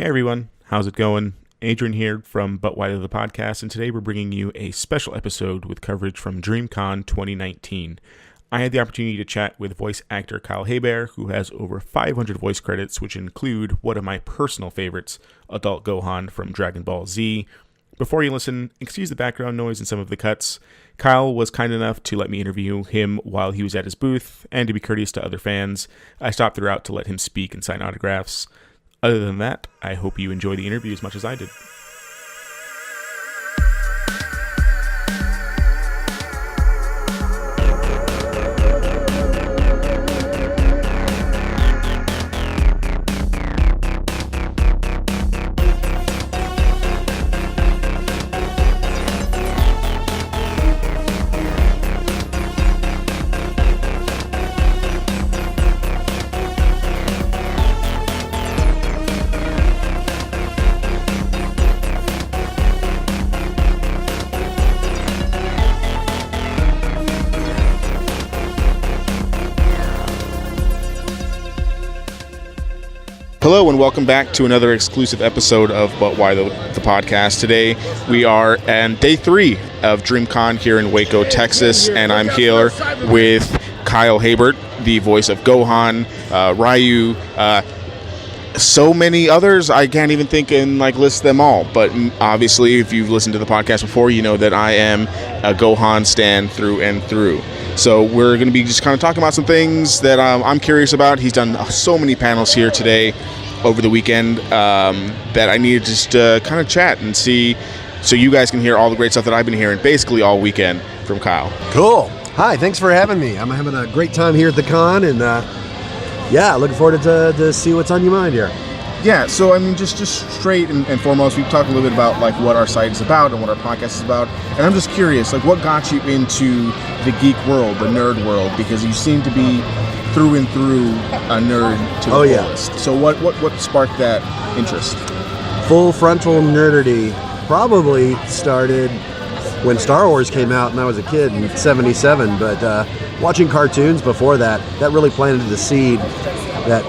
Hey everyone, how's it going? Adrian here from But Why the Podcast, and today we're bringing you a special episode with coverage from DreamCon 2019. I had the opportunity to chat with voice actor Kyle Hebert, who has over 500 voice credits, which include one of my personal favorites, Adult Gohan from Dragon Ball Z. Before you listen, excuse the background noise and some of the cuts. Kyle was kind enough to let me interview him while he was at his booth, and to be courteous to other fans, I stopped throughout to let him speak and sign autographs. Other than that, I hope you enjoy the interview as much as I did. Hello and welcome back to another exclusive episode of But Why the Podcast. Today we are on day 3 of DreamCon here in Waco, Texas, and I'm here with Kyle Hebert, the voice of Gohan, Ryu, so many others I can't even think and list them all. But obviously, if you've listened to the podcast before, you know that I am a Gohan stan through and through. So we're going to be just kind of talking about some things that I'm curious about. He's done so many panels here today over the weekend that I need to just kind of chat and see, so you guys can hear all the great stuff that I've been hearing basically all weekend from Kyle. Cool. Hi, thanks for having me. I'm having a great time here at the con, and looking forward to see what's on your mind here. Yeah, so I mean, just straight and foremost, we've talked a little bit about what our site is about and what our podcast is about, and I'm just curious, what got you into the geek world, the nerd world, because you seem to be through and through a nerd to the fullest. So what sparked that interest? Full frontal nerdity probably started when Star Wars came out and I was a kid in '77, but watching cartoons before that really planted the seed that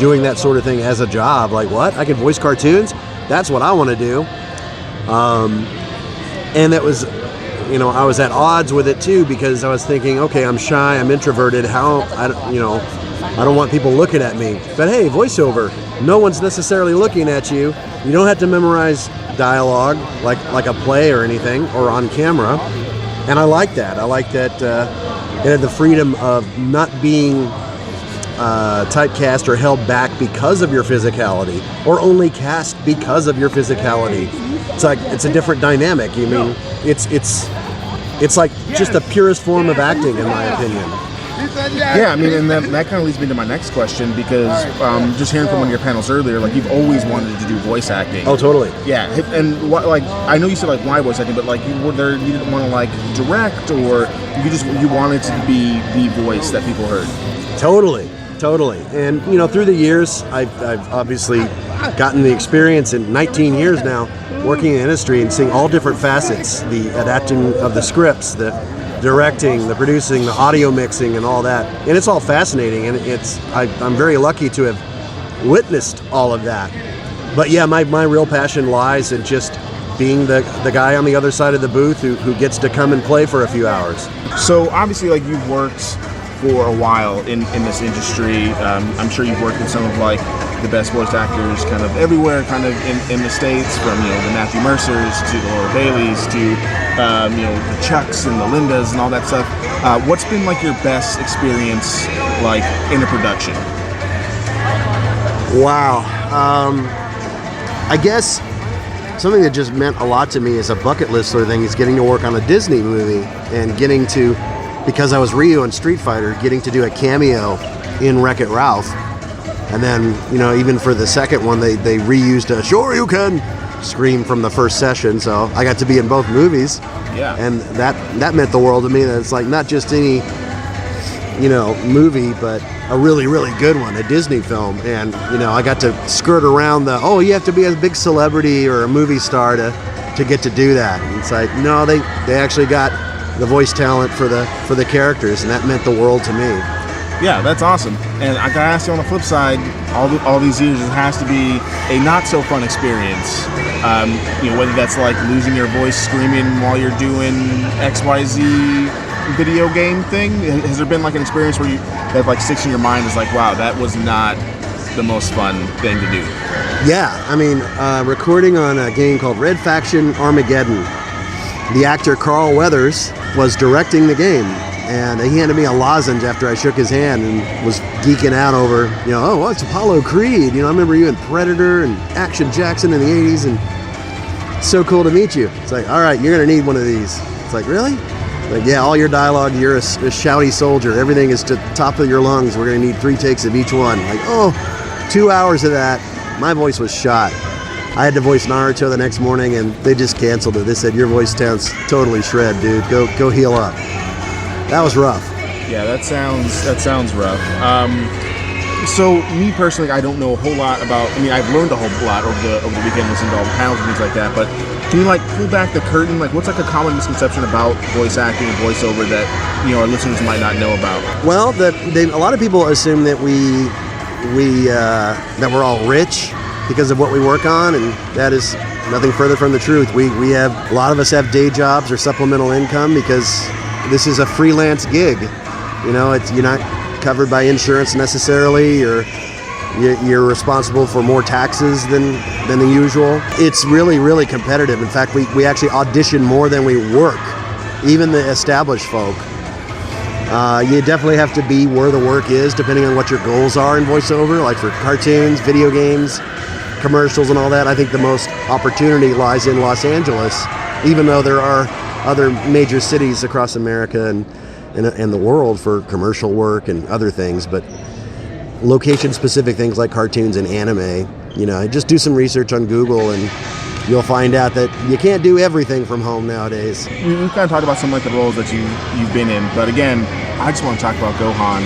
doing that sort of thing as a job, what? I can voice cartoons? That's what I want to do. And it was, I was at odds with it too, because I was thinking, okay, I'm shy, I'm introverted, I don't want people looking at me. But hey, voiceover, no one's necessarily looking at you. You don't have to memorize dialogue like a play or anything, or on camera. And I like that. It had the freedom of not being typecast or held back because of your physicality, or only cast because of your physicality. It's a different dynamic. It's like just the purest form of acting, in my opinion. Yeah, I mean, and that kind of leads me to my next question, because just hearing from one of your panels earlier, you've always wanted to do voice acting. Oh, totally. Yeah, and I know you said why voice acting, but you didn't want to direct, or you wanted to be the voice that people heard. Totally. And through the years, I've obviously gotten the experience in 19 years now working in the industry and seeing all different facets, the adapting of the scripts, the directing, the producing, the audio mixing, and all that. And it's all fascinating, and I'm very lucky to have witnessed all of that. But yeah, my real passion lies in just being the guy on the other side of the booth who gets to come and play for a few hours. So obviously, you've worked for a while in this industry. I'm sure you've worked with some of the best voice actors kind of everywhere, kind of in the States, from the Matthew Mercers to the Laura Baileys to the Chucks and the Lindas and all that stuff. What's been your best experience in a production? Wow. I guess something that just meant a lot to me as a bucket list sort of thing is getting to work on a Disney movie, and getting to, because I was Ryu in Street Fighter, getting to do a cameo in Wreck-It Ralph. And then, even for the second one, they reused a Shoryuken scream from the first session, so I got to be in both movies. Yeah. And that meant the world to me. That it's not just any, movie, but a really, really good one, a Disney film. And, I got to skirt around you have to be a big celebrity or a movie star to get to do that. And it's no, they actually got the voice talent for the characters, and that meant the world to me. Yeah, that's awesome. And I gotta ask you on the flip side, all these years, it has to be a not so fun experience. Whether that's like losing your voice screaming while you're doing XYZ video game thing. Has there been like an experience where that like sticks in your mind is like, wow, that was not the most fun thing to do? Yeah, I mean, recording on a game called Red Faction Armageddon. The actor Carl Weathers was directing the game, and he handed me a lozenge after I shook his hand and was geeking out over, oh, it's Apollo Creed. I remember you in Predator and Action Jackson in the 80s, and it's so cool to meet you. It's like, all right, you're going to need one of these. It's like, really? Like, yeah, all your dialogue, you're a shouty soldier. Everything is to the top of your lungs. We're going to need 3 takes of each one. Like, 2 hours of that. My voice was shot. I had to voice Naruto the next morning, and they just canceled it. They said, your voice sounds totally shred, dude. Go heal up. That was rough. Yeah, that sounds rough. So me personally, I don't know a whole lot about. I mean, I've learned a whole lot over the weekend, listening to all the panels and things like that. But can you like pull back the curtain? Like, what's like a common misconception about voice acting and voiceover that our listeners might not know about? Well, a lot of people assume that that we're all rich because of what we work on, and that is nothing further from the truth. We have a lot of us have day jobs or supplemental income because this is a freelance gig. You're not covered by insurance necessarily, or you're responsible for more taxes than the usual. It's really, really competitive. In fact, we actually audition more than we work, even the established folk. You definitely have to be where the work is, depending on what your goals are in voiceover, like for cartoons, video games, commercials, and all that. I think the most opportunity lies in Los Angeles, even though there are other major cities across America and the world for commercial work and other things. But location-specific things like cartoons and anime, just do some research on Google and you'll find out that you can't do everything from home nowadays. We've kind of talked about some like the roles that you've been in, but again, I just want to talk about Gohan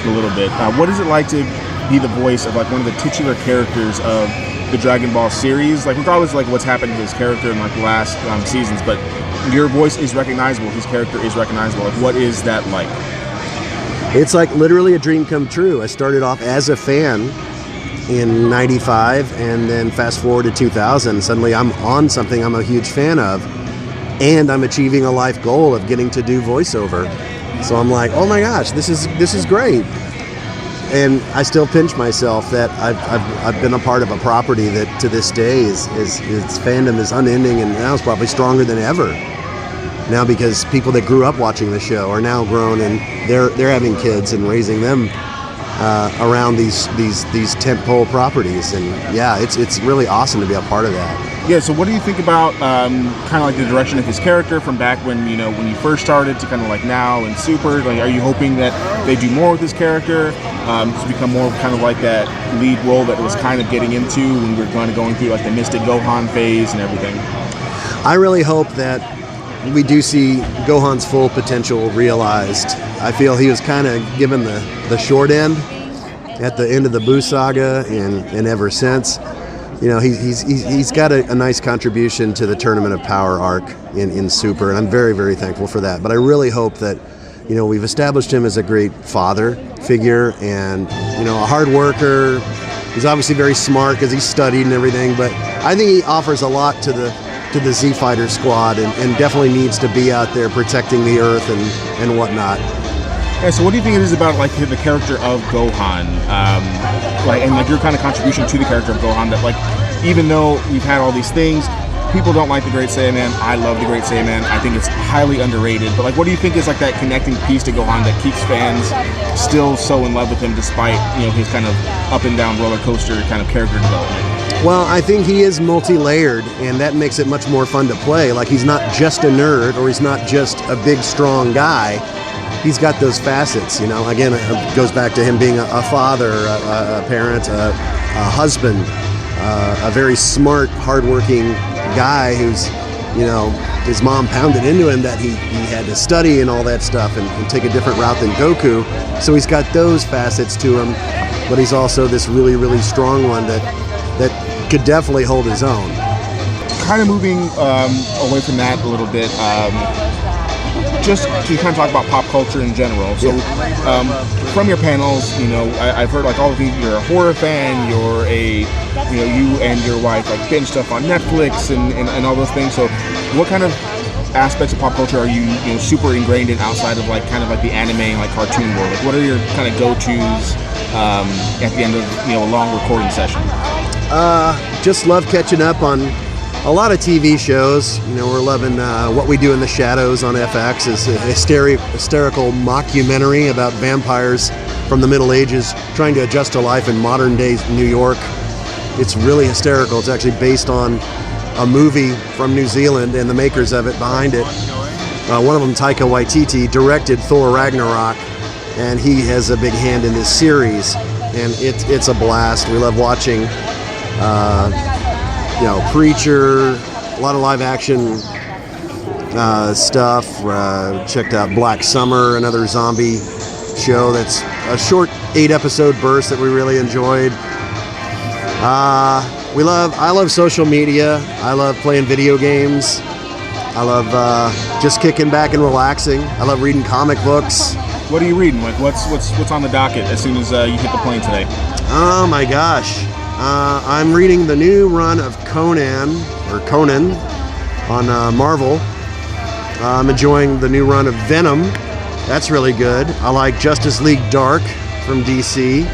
a little bit. What is it like to be the voice of like one of the titular characters of the Dragon Ball series? Like, regardless of like what's happened to his character in like the last seasons, but your voice is recognizable, his character is recognizable. Like, what is that like? It's like literally a dream come true. I started off as a fan in 95, and then fast forward to 2000, suddenly I'm on something I'm a huge fan of, and I'm achieving a life goal of getting to do voiceover. So I'm like, oh my gosh, this is great. And I still pinch myself that I've been a part of a property that to this day its fandom is unending, and now it's probably stronger than ever. Now, because people that grew up watching the show are now grown and they're having kids and raising them around these tentpole properties, and yeah, it's really awesome to be a part of that. Yeah. So, what do you think about kind of like the direction of his character from back when you first started to kind of like now in Super? Like, are you hoping that they do more with his character to become more kind of like that lead role that it was kind of getting into when we were kind of going through like the Mystic Gohan phase and everything? I really hope that we do see Gohan's full potential realized. I feel he was kind of given the short end at the end of the Buu saga, and ever since. He's got a nice contribution to the Tournament of Power arc in Super, and I'm very, very thankful for that. But I really hope that, we've established him as a great father figure and, a hard worker. He's obviously very smart because he's studied and everything, but I think he offers a lot to the Z Fighter squad, and definitely needs to be out there protecting the Earth and whatnot. Yeah, so what do you think it is about like the character of Gohan, and like your kind of contribution to the character of Gohan, that like even though we've had all these things, people don't like the Great Saiyaman. I love the Great Saiyaman. I think it's highly underrated. But like, what do you think is like that connecting piece to Gohan that keeps fans still so in love with him despite his kind of up and down roller coaster kind of character development? Well, I think he is multi-layered, and that makes it much more fun to play. Like, he's not just a nerd, or he's not just a big, strong guy. He's got those facets, Again, it goes back to him being a father, a parent, a husband, a very smart, hardworking guy who's, his mom pounded into him that he had to study and all that stuff and take a different route than Goku. So he's got those facets to him, but he's also this really, really strong one that could definitely hold his own. Kind of moving away from that a little bit, just to kind of talk about pop culture in general. So, from your panels, I've heard like all of you. You're a horror fan. You're you and your wife like binge stuff on Netflix and all those things. So, what kind of aspects of pop culture are you super ingrained in outside of like kind of like the anime and like cartoon world? Like, what are your kind of go-tos at the end of a long recording session? Just love catching up on a lot of TV shows. We're loving What We Do in the Shadows on FX. It's a hysterical mockumentary about vampires from the Middle Ages trying to adjust to life in modern day New York. It's really hysterical. It's actually based on a movie from New Zealand and the makers of it behind it. One of them, Taika Waititi, directed Thor Ragnarok, and he has a big hand in this series. And it's a blast. We love watching Preacher, a lot of live action stuff. Checked out Black Summer, another zombie show that's a short 8-episode burst that we really enjoyed. I love social media. I love playing video games. I love just kicking back and relaxing. I love reading comic books. What are you reading? Like, what's on the docket as soon as you hit the plane today? Oh my gosh. I'm reading the new run of Conan on Marvel. I'm enjoying the new run of Venom. That's really good. I like Justice League Dark from DC.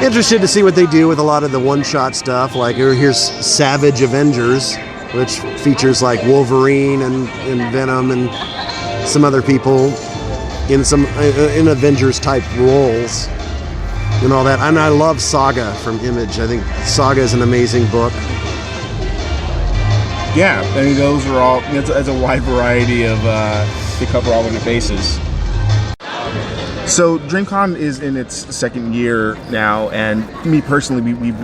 Interested to see what they do with a lot of the one-shot stuff. Like here's Savage Avengers, which features like Wolverine and Venom and some other people in Avengers type roles and all that. And I love Saga from Image. I think Saga is an amazing book. Yeah, I mean those are all. It's a wide variety of. They cover all of your bases. So DreamCon is in its second year now, and me personally, we've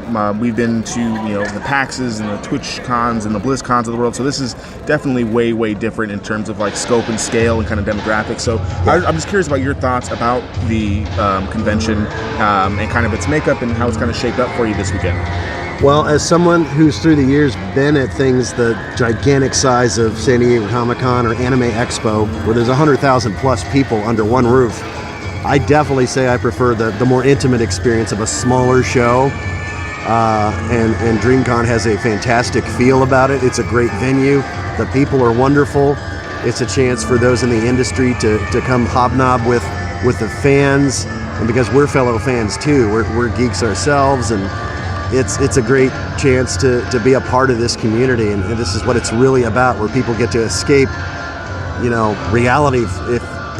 been to the PAXs and the Twitch cons and the BlizzCons of the world. So this is definitely way different in terms of like scope and scale and kind of demographics. So I'm just curious about your thoughts about the convention and kind of its makeup and how it's kind of shaped up for you this weekend. Well, as someone who's through the years been at things the gigantic size of San Diego Comic-Con or Anime Expo, where there's 100,000 plus people under one roof, I definitely say I prefer the more intimate experience of a smaller show, and DreamCon has a fantastic feel about it. It's a great venue. The people are wonderful. It's a chance for those in the industry to come hobnob with the fans, and because we're fellow fans too, we're geeks ourselves, and it's a great chance to be a part of this community, and this is what it's really about, where people get to escape, reality,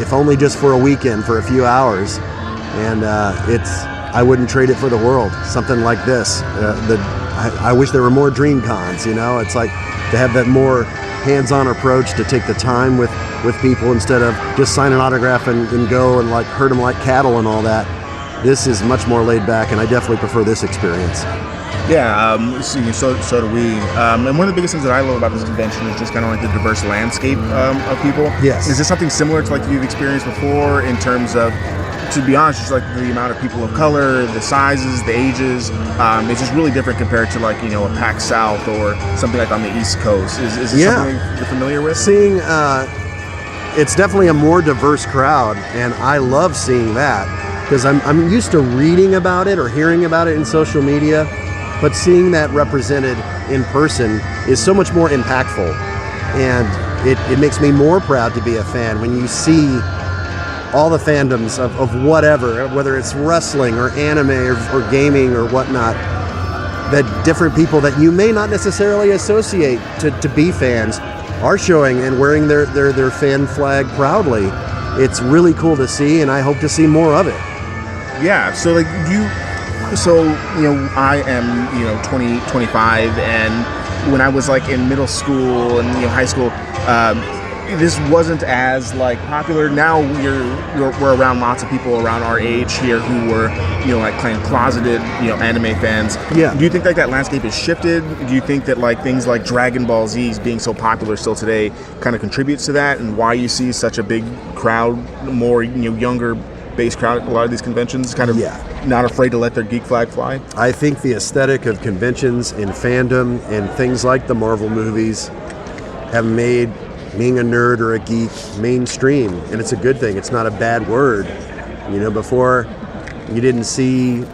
if only just for a weekend, for a few hours. And I wouldn't trade it for the world. Something like this. I wish there were more DreamCons. It's like to have that more hands-on approach, to take the time with people instead of just sign an autograph and go and like herd them like cattle and all that. This is much more laid back, and I definitely prefer this experience. Yeah, so do we. And one of the biggest things that I love about this convention is just kind of like the diverse landscape of people. Yes. Is this something similar to like you've experienced before in terms of, to be honest, just like the amount of people of color, the sizes, the ages? It's just really different compared to like, a PAX South or something like on the East Coast. Is this something you're familiar with? Seeing, it's definitely a more diverse crowd, and I love seeing that, because I'm used to reading about it or hearing about it in social media. But seeing that represented in person is so much more impactful, and it makes me more proud to be a fan when you see all the fandoms of whatever, whether it's wrestling or anime or gaming or whatnot, that different people that you may not necessarily associate to be fans are showing and wearing their fan flag proudly. It's really cool to see, and I hope to see more of it. Yeah, so like I am 25, and when I was like in middle school and high school, this wasn't as like popular. Now we're around lots of people around our age here who were like kind of closeted anime fans. Yeah. Do you think like that landscape has shifted? Do you think that like things like Dragon Ball Z being so popular still today kind of contributes to that, and why you see such a big crowd, more younger based crowd at a lot of these conventions, kind of not afraid to let their geek flag fly? I think the aesthetic of conventions and fandom and things like the Marvel movies have made being a nerd or a geek mainstream, and it's a good thing. It's not a bad word. Before you didn't see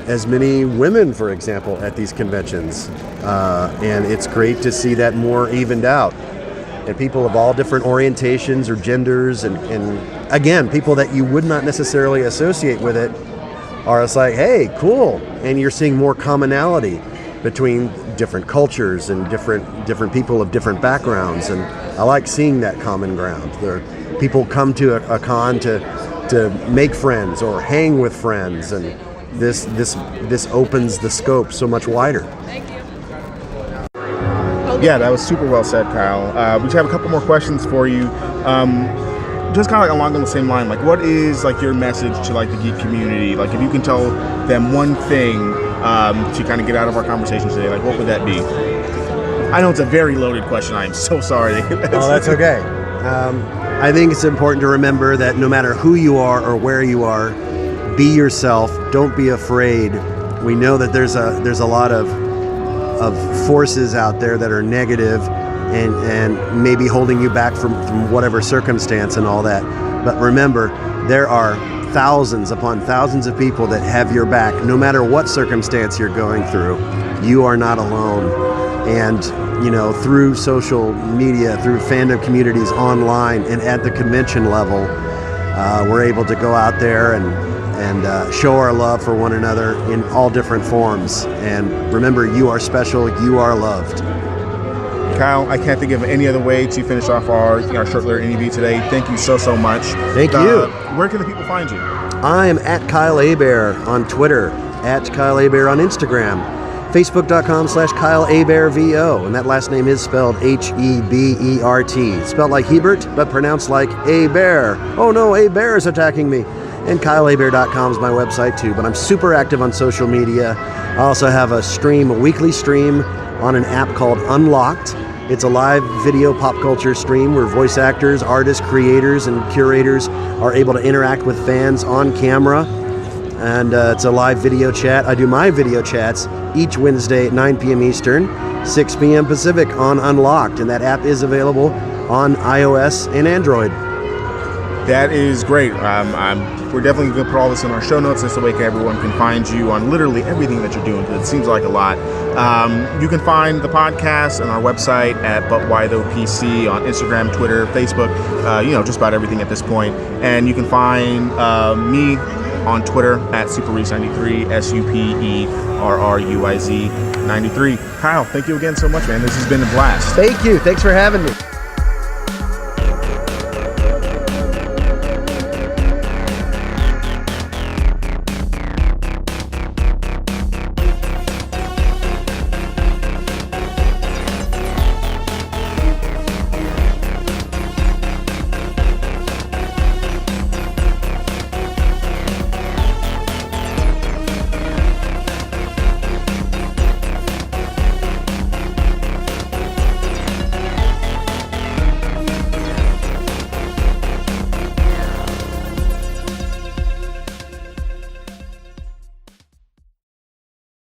as many women, for example, at these conventions, and it's great to see that more evened out. And people of all different orientations or genders, and again, people that you would not necessarily associate with it, are it's like, hey, cool, and you're seeing more commonality between different cultures and different people of different backgrounds, and I like seeing that common ground. People come to a con to make friends or hang with friends, and this opens the scope so much wider. Yeah, that was super well said, Kyle. We just have a couple more questions for you. Just kind of like along the same line, like what is like your message to like the geek community? Like if you can tell them one thing to kind of get out of our conversation today, like what would that be? I know it's a very loaded question. I am so sorry. Oh, that's okay. I think it's important to remember that no matter who you are or where you are, be yourself. Don't be afraid. We know that there's a lot of forces out there that are negative and maybe holding you back from whatever circumstance and all that. But remember, there are thousands upon thousands of people that have your back, no matter what circumstance you're going through. You are not alone. And through social media, through fandom communities online and at the convention level, we're able to go out there and show our love for one another in all different forms. And remember, you are special, you are loved. Kyle, I can't think of any other way to finish off our short little interview today. Thank you so much. Thank you. Where can the people find you? I am at Kyle Hebert on Twitter, at Kyle Hebert on Instagram, Facebook.com/Kyle HebertVO, and that last name is spelled Hebert. Spelled like Hebert, but pronounced like a bear. Oh no, a bear is attacking me. And KyleHebert.com is my website too, but I'm super active on social media. I also have a weekly stream on an app called Unlocked. It's a live video pop culture stream where voice actors, artists, creators, and curators are able to interact with fans on camera. And it's a live video chat. I do my video chats each Wednesday at 9 p.m. Eastern, 6 p.m. Pacific on Unlocked. And that app is available on iOS and Android. That is great. We're definitely going to put all this in our show notes so everyone can find you on literally everything that you're doing, because it seems like a lot. You can find the podcast on our website at But Why Though PC, on Instagram, Twitter, Facebook, just about everything at this point. And you can find me on Twitter at SuperRuiz93, SuperRuiz93. Kyle, thank you again so much, man. This has been a blast. Thank you. Thanks for having me.